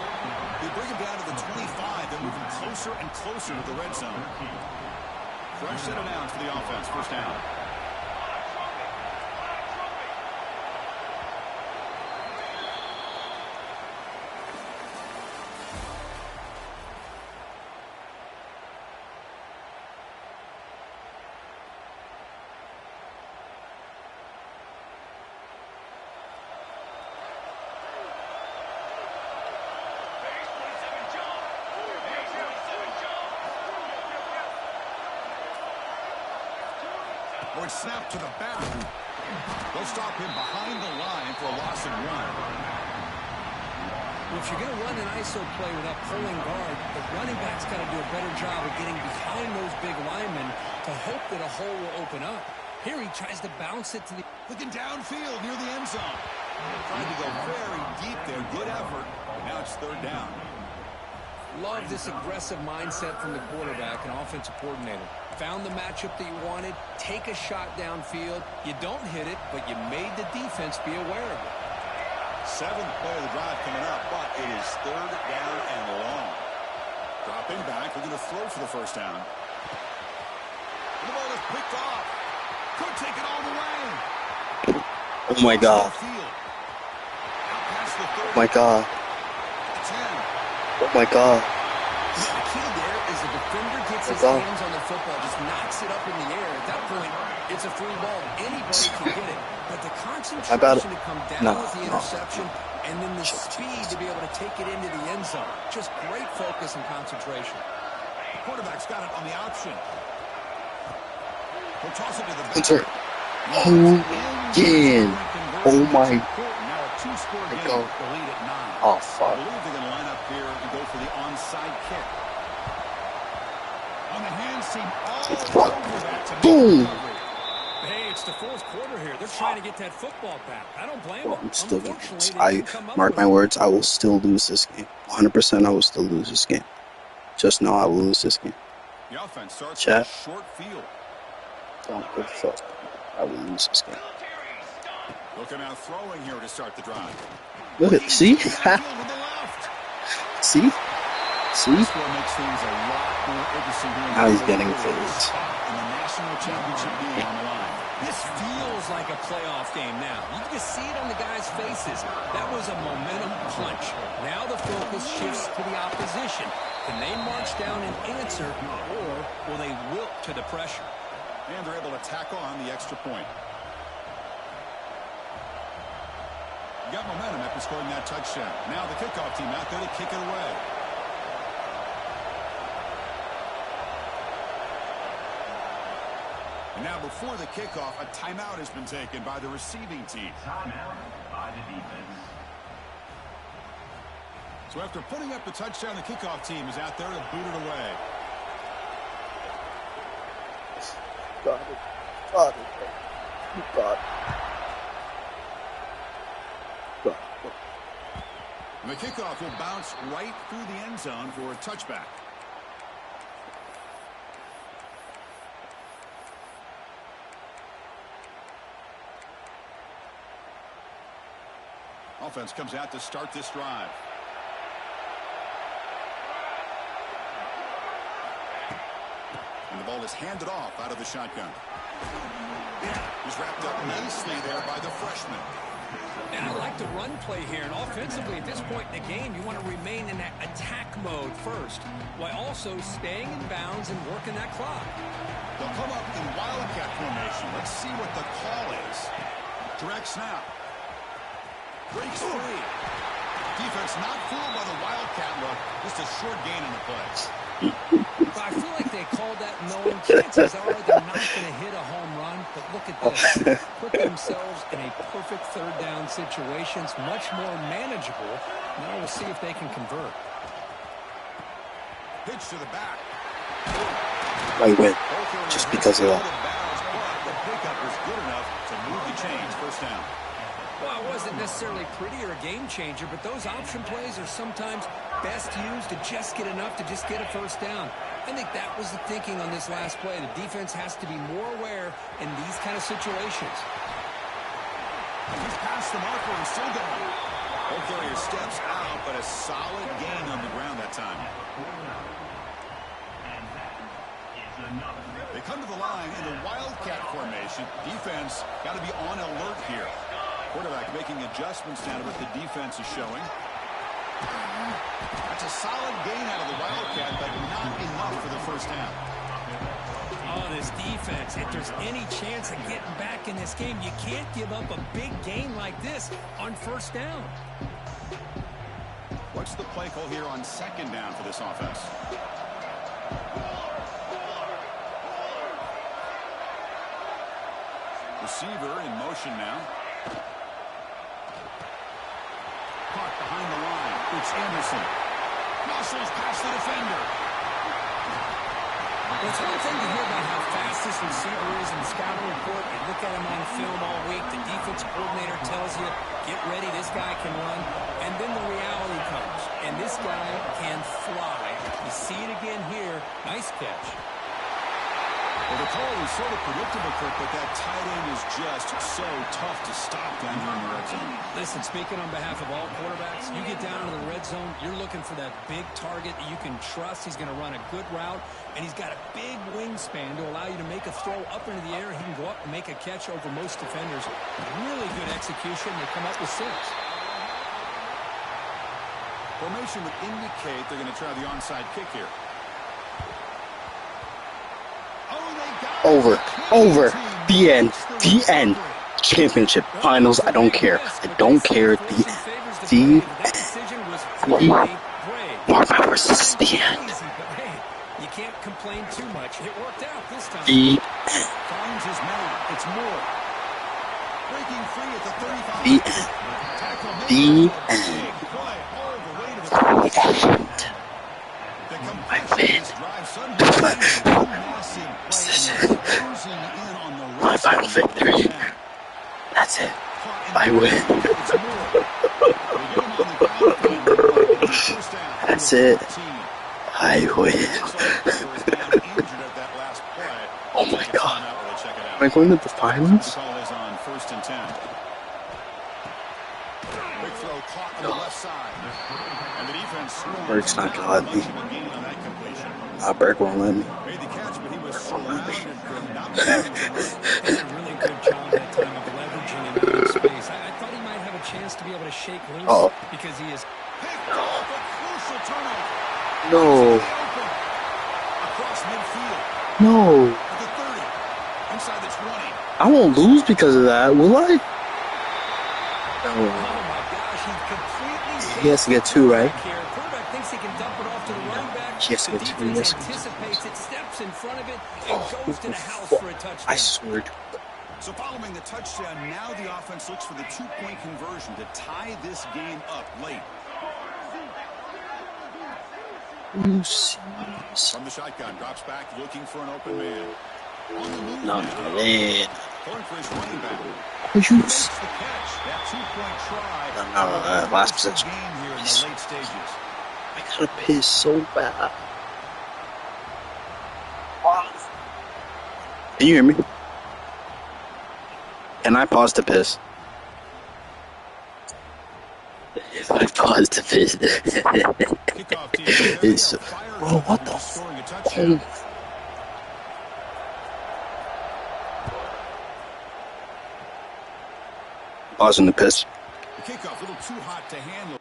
They bring him down to the 25 and move him closer and closer to the red zone. Fresh set of downs for the offense, first down. it's snapped to the back. They'll stop him behind the line for a loss of 1. Well, if you're going to run an ISO play with that pulling guard, the running back's got to do a better job of getting behind those big linemen to hope that a hole will open up. Here he tries to bounce it to the... Looking downfield near the end zone. Trying to go very deep there. Good effort. Now it's 3rd down. Love this aggressive mindset from the quarterback and offensive coordinator. Found the matchup that you wanted. Take a shot downfield. You don't hit it, but you made the defense be aware of it. 7th play of the drive coming up, but it is 3rd down and long. Dropping back. We're going to throw for the 1st down. The ball is picked off. Could take it all the way. Oh my God. Oh my God. Oh my God. The key there is the defender gets his hands on the football, just knocks it up in the air. At that point, it's a free ball. Anybody can get it. But the concentration to come down with the interception and then the speed to be able to take it into the end zone. Just great focus and concentration. Quarterback's got it on the option. He'll toss it to the back. Answer. Oh, again. Oh my. Now a 2-score game. Go. The lead at 9. Oh, fuck. I believe they're going to line up here and go for the onside kick. On the hand seam all over that to Boom. Hey, it's the 4th quarter here. They're trying to get that football back. I don't blame them. I'm still gonna lose. Mark my words, I will still lose this game. 100% I will still lose this game. Just know I will lose this game. The offense starts Chat. with a short field. Don't give a fuck. I will lose this game. Looking out throwing here to start the drive. Look at, see? See? See? Score makes things a lot more interesting here. Now he's getting phased. And the national championship game on the line. This feels like a playoff game now. You can just see it on the guys' faces. That was a momentum punch. Now the focus shifts to the opposition. Can they march down and answer, or will they wilt to the pressure? And they're able to tack on the extra point. You got momentum after scoring that touchdown. Now the kickoff team out there to kick it away. And now before the kickoff, a timeout has been taken by the receiving team. Timeout by the defense. So after putting up the touchdown, the kickoff team is out there to boot it away. Got it. Got it. Got it. And the kickoff will bounce right through the end zone for a touchback. Offense comes out to start this drive. And the ball is handed off out of the shotgun. He's wrapped up nicely there by the freshman. And I like the run play here. And offensively, at this point in the game, you want to remain in that attack mode first, while also staying in bounds and working that clock. They'll come up in wildcat formation. Let's see what the call is. Direct snap. Breaks free. Defense not fooled by the wildcat look. Just a short gain on the play. But I feel like they called that knowing chances are they're not going to hit a home run. But look at this. Put themselves in a perfect 3rd down situation. It's much more manageable. Now we'll see if they can convert. Pitch to the back. I win. Just because of that. The pickup was good enough to move the chains. 1st down. Well, it wasn't necessarily pretty or a game changer, but those option plays are sometimes best used to just get enough to just get a 1st down. I think that was the thinking on this last play. The defense has to be more aware in these kind of situations. He's past the marker and still going. Ball carrier steps out, but a solid gain on the ground that time. And that is another. They come to the line in the wildcat formation. Defense got to be on alert here. Quarterback making adjustments now to what the defense is showing. That's a solid gain out of the wildcat, but not enough for the 1st down. Oh, this defense, if there's any chance of getting back in this game, you can't give up a big gain like this on 1st down. What's the play call here on 2nd down for this offense? Receiver in motion now. Caught behind the line. It's Anderson. Muscles past the defender. Well, it's one thing to hear about how fast this receiver is in the scouting report. You look at him on film all week. The defense coordinator tells you, get ready, this guy can run. And then the reality comes. And this guy can fly. You see it again here. Nice catch. Well, the call is sort of predictable, Kirk, but that tight end is just so tough to stop down here in the red zone. Listen, speaking on behalf of all quarterbacks, you get down into the red zone, you're looking for that big target that you can trust. He's going to run a good route, and he's got a big wingspan to allow you to make a throw up into the air. He can go up and make a catch over most defenders. Really good execution. They come up with 6. Formation would indicate they're going to try the onside kick here. Over. The end. Championship, finals, I don't care. The end. Mark my words, this is the end. You can't complain too much. It worked out this time. The Finds his man. It's Moore. Breaking free at the 35. The end. My final victory. That's it. I win. That's it. I win. Oh my god. Am I going to the finals? Berg's not gonna let me. Berg won't let me. Did a really good job that time of leveraging him out of space. I thought he might have a chance to be able to shake loose because he is. No. No. I won't lose because of that, will I? No. Oh my gosh, he completely. He has to get 2, right? Quarterback thinks he can dump it off to the running back. He has to get 2, yes. Anticipates it, steps in front of it, and goes to the house for a touchdown. I swear. So following the touchdown, now the offense looks for the 2-point conversion to tie this game up late. From the shotgun, drops back, looking for an open man. On the move No, now. man. Going for his running back. Makes the catch. That 2-point try. No, last possession. Game here in the late stages. I gotta piss so bad. Can you hear me? Can I pause to piss? If I pause to piss. It's, bro, what the f***? Pausing to piss. The kickoff a little too hot to handle.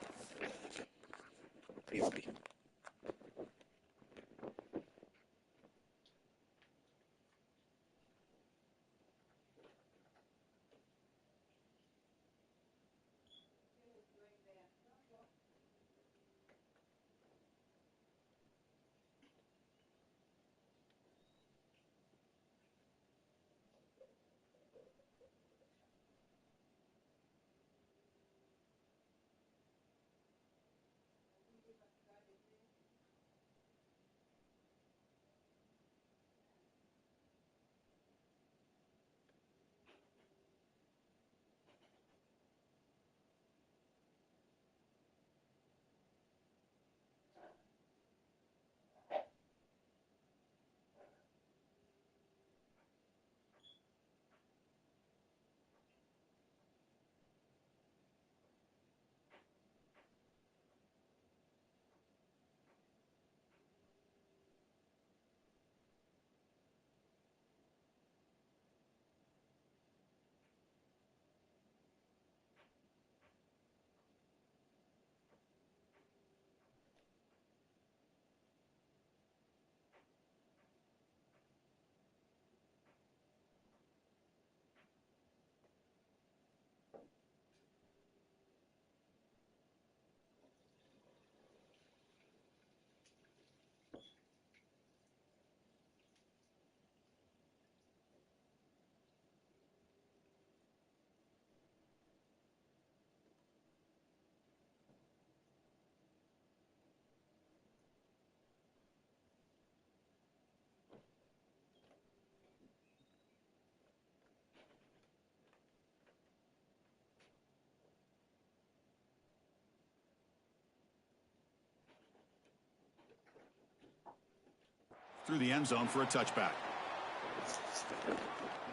through the end zone for a touchback.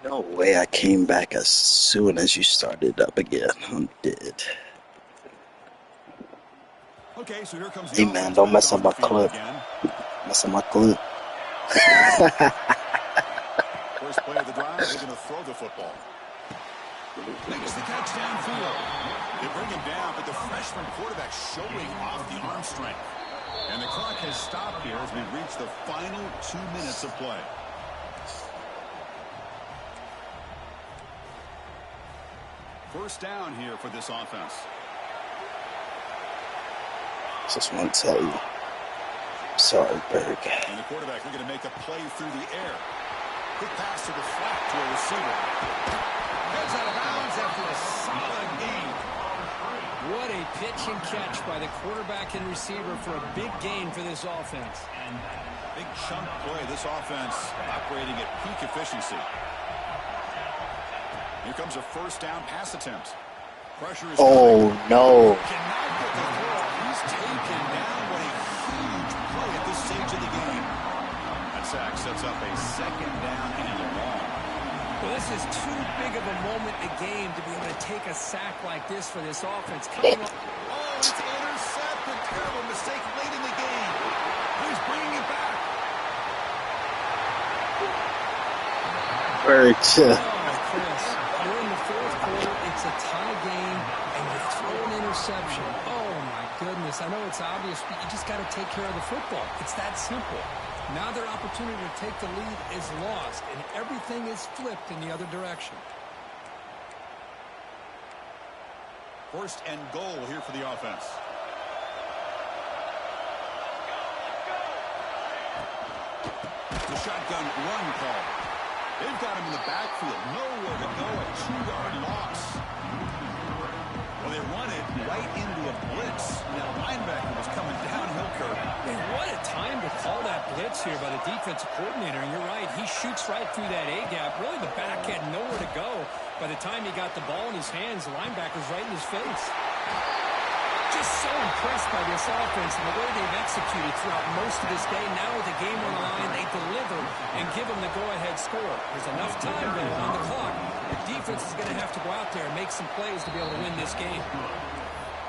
No way I came back as soon as you started up again. I'm dead. Okay, so here comes the Hey man, offense don't back mess up on the my field clip. again. Mess up my clip. First play of the drive, they're going to throw the football. Makes the catch downfield. They bring him down, but the freshman quarterback showing off the arm strength. And the clock has stopped here as we reach the final 2 minutes of play. First down here for this offense. Just want to tell you. Sorry, Berg. And the quarterback looking to make a play through the air. Quick pass to the flat to a receiver. Heads out of bounds after a solid gain. What a pitch and catch by the quarterback and receiver for a big gain for this offense. Big chunk play. This offense operating at peak efficiency. Here comes a first down pass attempt. Pressure is Oh, no. cannot get the throw. He's taken down. What a huge play at this stage of the game. That sack sets up a second down and long. Well, this is too big of a moment in the game to be able to take a sack like this for this offense. Coming up. Oh, it's intercepted. Terrible mistake late in the game. He's bringing it back. Berg, chill. Oh, Chris, you're in the fourth quarter. It's a tie game, and you throw an interception. Oh, my goodness. I know it's obvious, but you just got to take care of the football. It's that simple. Now their opportunity to take the lead is lost, and everything is flipped in the other direction. First and goal here for the offense. The shotgun run call. They've got him in the backfield. Nowhere to go. A 2-yard loss. Well, they run it right into a blitz. That linebacker was coming downhill curve. Man, what a time to call that blitz here by the defensive coordinator. And you're right, he shoots right through that A-gap. Really, the back had nowhere to go. By the time he got the ball in his hands, the linebacker's right in his face. Just so impressed by this offense and the way they've executed throughout most of this game. Now with the game on the line, they deliver and give them the go-ahead score. There's enough time though on the clock. The defense is going to have to go out there and make some plays to be able to win this game.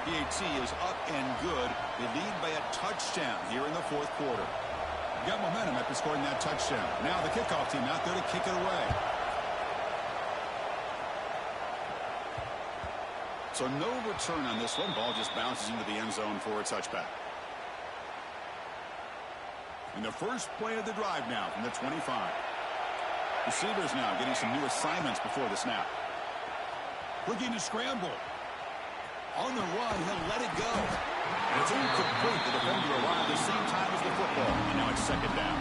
PAT is up and good. They lead by a touchdown here in the fourth quarter. Got momentum after scoring that touchdown. Now the kickoff team out there to kick it away. So no return on this one. Ball just bounces into the end zone for a touchback. And the first play of the drive now from the 25. Receivers now getting some new assignments before the snap. Looking to scramble. On the run, he'll let it go. And it's incomplete. The defender arrived at the same time as the football. And now it's second down.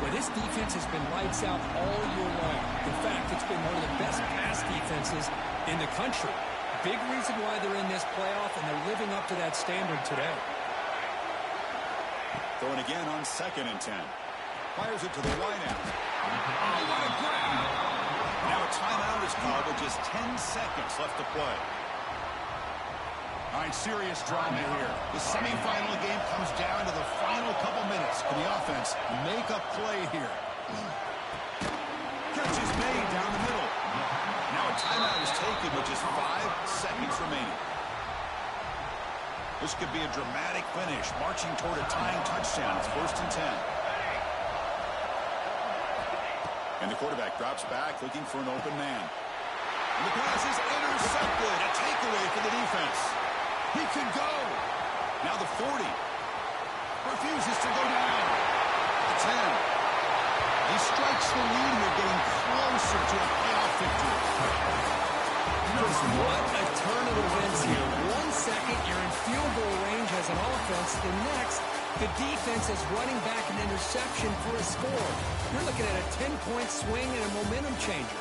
Well, this defense has been lights out all year long. In fact, it's been one of the best pass defenses in the country. Big reason why they're in this playoff, and they're living up to that standard today. Throwing again on 2nd and 10. Fires it to the wideout. Oh, what a grab! Now a timeout is called with just 10 seconds left to play. All right, serious drama here. The semifinal game comes down to the final couple minutes. Can the offense make a play here? Catch is made down the middle. Now a timeout is taken with just 5 seconds remaining. This could be a dramatic finish, marching toward a tying touchdown. It's 1st and 10. And the quarterback drops back, looking for an open man. And the pass is intercepted. A takeaway for the defense. He can go. Now the 40. Refuses to go down. The 10. He strikes the lead here, getting closer to a playoff victory. What a turn of events here. 1 second, you're in field goal range as an offense. The next, the defense is running back an interception for a score. You're looking at a 10-point swing and a momentum changer.